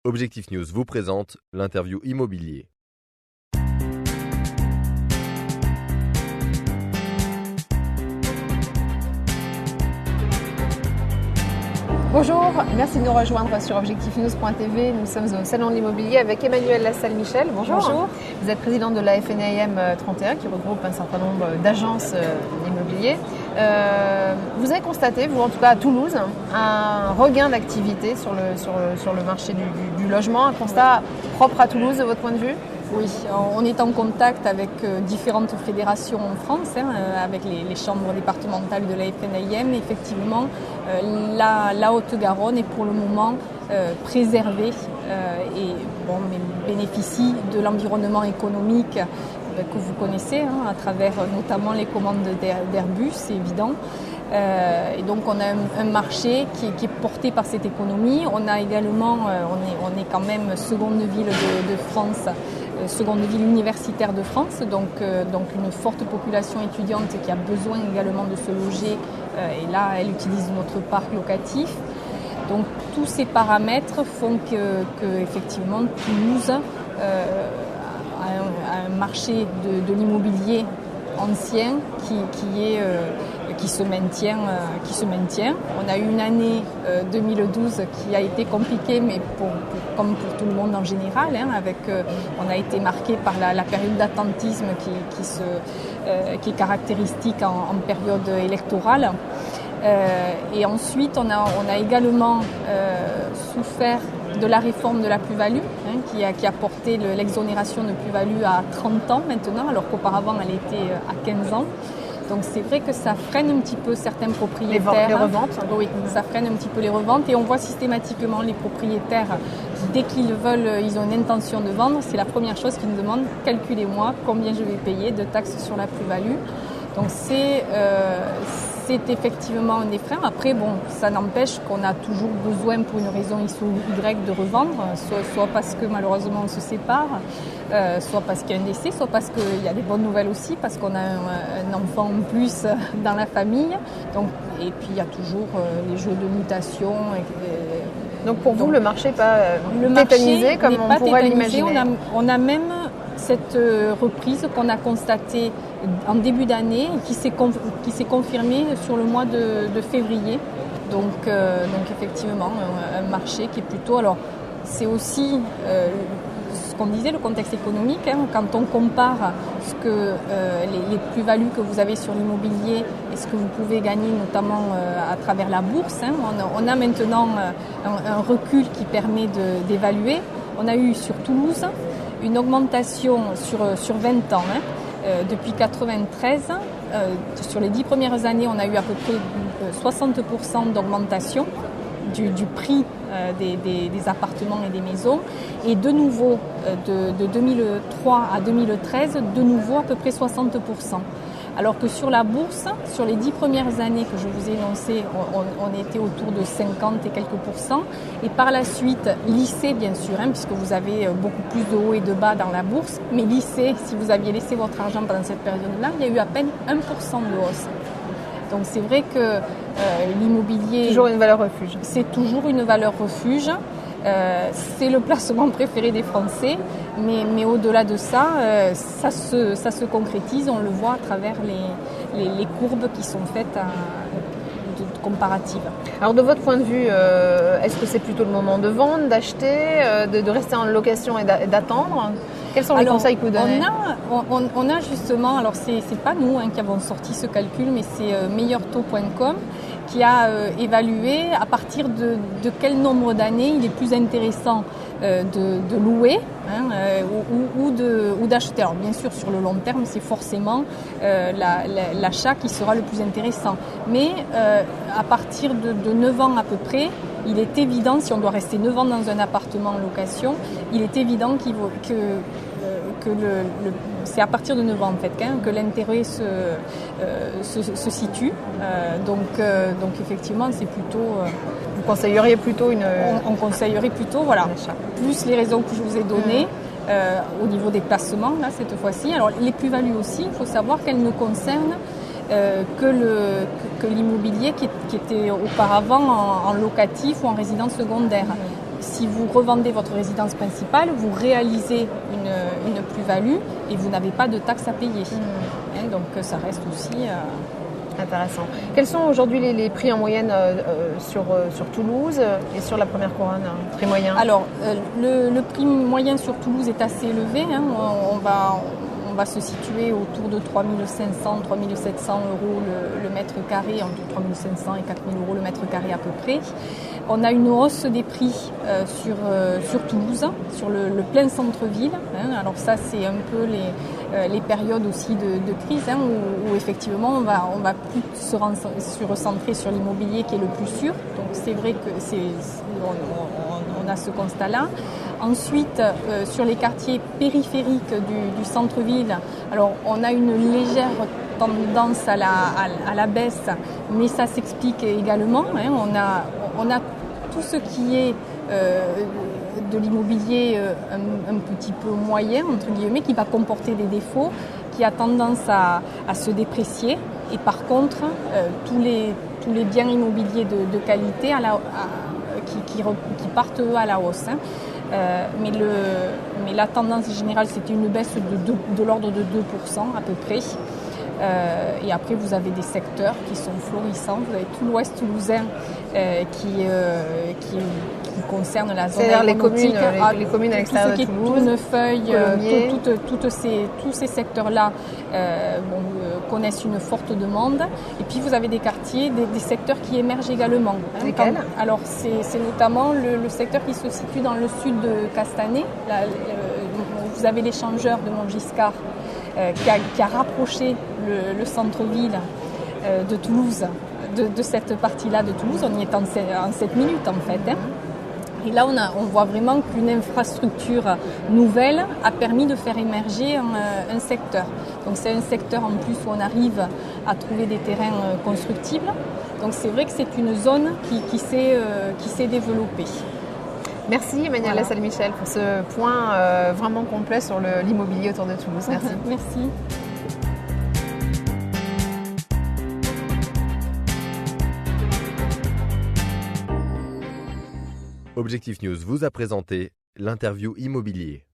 Objectif News vous présente l'interview immobilier. Bonjour, merci de nous rejoindre sur objectifnews.tv. Nous sommes au Salon de l'Immobilier avec Emmanuelle Lassalle-Michel. Bonjour. Bonjour. Vous êtes présidente de la FNAIM 31 qui regroupe un certain nombre d'agences immobilières. Vous avez constaté, vous en tout cas à Toulouse, un regain d'activité sur le marché du logement, un constat propre à Toulouse de votre point de vue ? Oui, on est en contact avec différentes fédérations en France, avec les chambres départementales de la FNAIM. Effectivement, la Haute-Garonne est pour le moment préservée mais bénéficie de l'environnement économique que vous connaissez, à travers notamment les commandes d'Airbus, c'est évident. Et donc on a un marché qui est porté par cette économie. On a également, on est quand même seconde ville de France, seconde ville universitaire de France, donc une forte population étudiante qui a besoin également de se loger, et là elle utilise notre parc locatif. Donc tous ces paramètres font que effectivement Toulouse a un marché de l'immobilier ancien qui se maintient. On a eu une année 2012 qui a été compliquée, mais comme pour tout le monde en général, on a été marqué par la période d'attentisme qui est caractéristique en période électorale. Et ensuite, on a également souffert de la réforme de la plus-value, qui a porté l'exonération de plus-value à 30 ans maintenant, alors qu'auparavant elle était à 15 ans. Donc c'est vrai que ça freine un petit peu certains propriétaires. Les reventes. Oui, ça freine un petit peu les reventes, et on voit systématiquement les propriétaires, dès qu'ils veulent, ils ont une intention de vendre, c'est la première chose qu'ils nous demandent: calculez-moi combien je vais payer de taxes sur la plus-value. Donc c'est effectivement un des freins. Après, ça n'empêche qu'on a toujours besoin, pour une raison X ou Y, de revendre, soit parce que malheureusement on se sépare, soit parce qu'il y a un décès, soit parce qu'il y a des bonnes nouvelles aussi, parce qu'on a un enfant en plus dans la famille. Et puis il y a toujours les jeux de mutation. Donc pour vous, le marché n'est pas tétanisé comme on pourrait l'imaginer. On a même cette reprise qu'on a constatée en début d'année, qui s'est confirmée sur le mois de février. Donc effectivement, un marché qui est plutôt... Alors, c'est aussi ce qu'on disait, le contexte économique. Quand on compare les plus-values que vous avez sur l'immobilier et ce que vous pouvez gagner notamment à travers la bourse, on a maintenant un recul qui permet d'évaluer. On a eu sur Toulouse une augmentation sur 20 ans. Depuis 1993, sur les 10 premières années, on a eu à peu près 60% d'augmentation du prix des appartements et des maisons. Et de nouveau, de 2003 à 2013, de nouveau à peu près 60%. Alors que sur la bourse, sur les 10 premières années que je vous ai énoncées, on était autour de 50 et quelques pourcents. Et par la suite, lissé bien sûr, puisque vous avez beaucoup plus de hauts et de bas dans la bourse. Mais lissé, si vous aviez laissé votre argent pendant cette période-là, il y a eu à peine 1% de hausse. Donc c'est vrai que l'immobilier... Toujours une valeur refuge. C'est toujours une valeur refuge. C'est le placement préféré des Français, mais au-delà de ça, ça se concrétise, on le voit à travers les courbes qui sont faites comparatives. Alors de votre point de vue, est-ce que c'est plutôt le moment de vendre, d'acheter, de rester en location et d'attendre ? Quels sont les conseils que vous donnez ? On a justement, alors c'est pas nous qui avons sorti ce calcul, mais c'est meilleurtaux.com qui a évalué à partir de quel nombre d'années il est plus intéressant de louer ou d'acheter. Alors bien sûr, sur le long terme, c'est forcément l'achat qui sera le plus intéressant. Mais à partir de 9 ans à peu près, il est évident, si on doit rester 9 ans dans un appartement en location, il est évident que c'est à partir de 9 ans en fait que l'intérêt se situe. Donc effectivement, c'est plutôt... Vous conseilleriez plutôt on conseillerait plutôt, voilà, plus les raisons que je vous ai données. Au niveau des placements, là, cette fois-ci. Alors les plus-values aussi, il faut savoir qu'elles ne concernent que l'immobilier qui était auparavant en locatif ou en résidence secondaire. si vous revendez votre résidence principale, vous réalisez une plus-value et vous n'avez pas de taxes à payer. Donc ça reste aussi... Intéressant. Quels sont aujourd'hui les prix en moyenne sur Toulouse et sur la première couronne, prix moyen? Alors, le prix moyen sur Toulouse est assez élevé. On va se situer autour de 3 500, 3 700 euros le mètre carré, entre 3 500 et 4 000 euros le mètre carré à peu près. On a une hausse des prix sur Toulouse, sur le plein centre-ville. Alors ça, c'est un peu les périodes aussi de crise où effectivement on va plus se recentrer sur l'immobilier qui est le plus sûr. Donc c'est vrai que on a ce constat-là. Ensuite, sur les quartiers périphériques du centre-ville, alors on a une légère tendance à la baisse, mais ça s'explique également. On a tout ce qui est de l'immobilier un petit peu moyen, entre guillemets, qui va comporter des défauts, qui a tendance à se déprécier. Et par contre, tous les biens immobiliers de qualité qui partent à la hausse. Mais la tendance générale, c'était une baisse de l'ordre de 2% à peu près. Et après, vous avez des secteurs qui sont florissants. Vous avez tout l'ouest toulousain qui concerne la zone aéronautique. Les communes à l'extérieur de Toulouse, Tournefeuille, tous ces secteurs-là connaissent une forte demande. Et puis, vous avez des quartiers, des secteurs qui émergent également. Lesquels ? Alors, c'est notamment le secteur qui se situe dans le sud de Castanet. Vous avez l'échangeur de Montgiscard qui a rapproché le centre-ville de Toulouse, de cette partie-là de Toulouse. On y est en 7 minutes en fait. Et là, on voit vraiment qu'une infrastructure nouvelle a permis de faire émerger un secteur. Donc c'est un secteur en plus où on arrive à trouver des terrains constructibles. Donc c'est vrai que c'est une zone qui s'est développée. Merci Emmanuelle Lassalle-Michel pour ce point vraiment complet sur l'immobilier autour de Toulouse. Merci. Merci. Objectif News vous a présenté l'interview immobilier.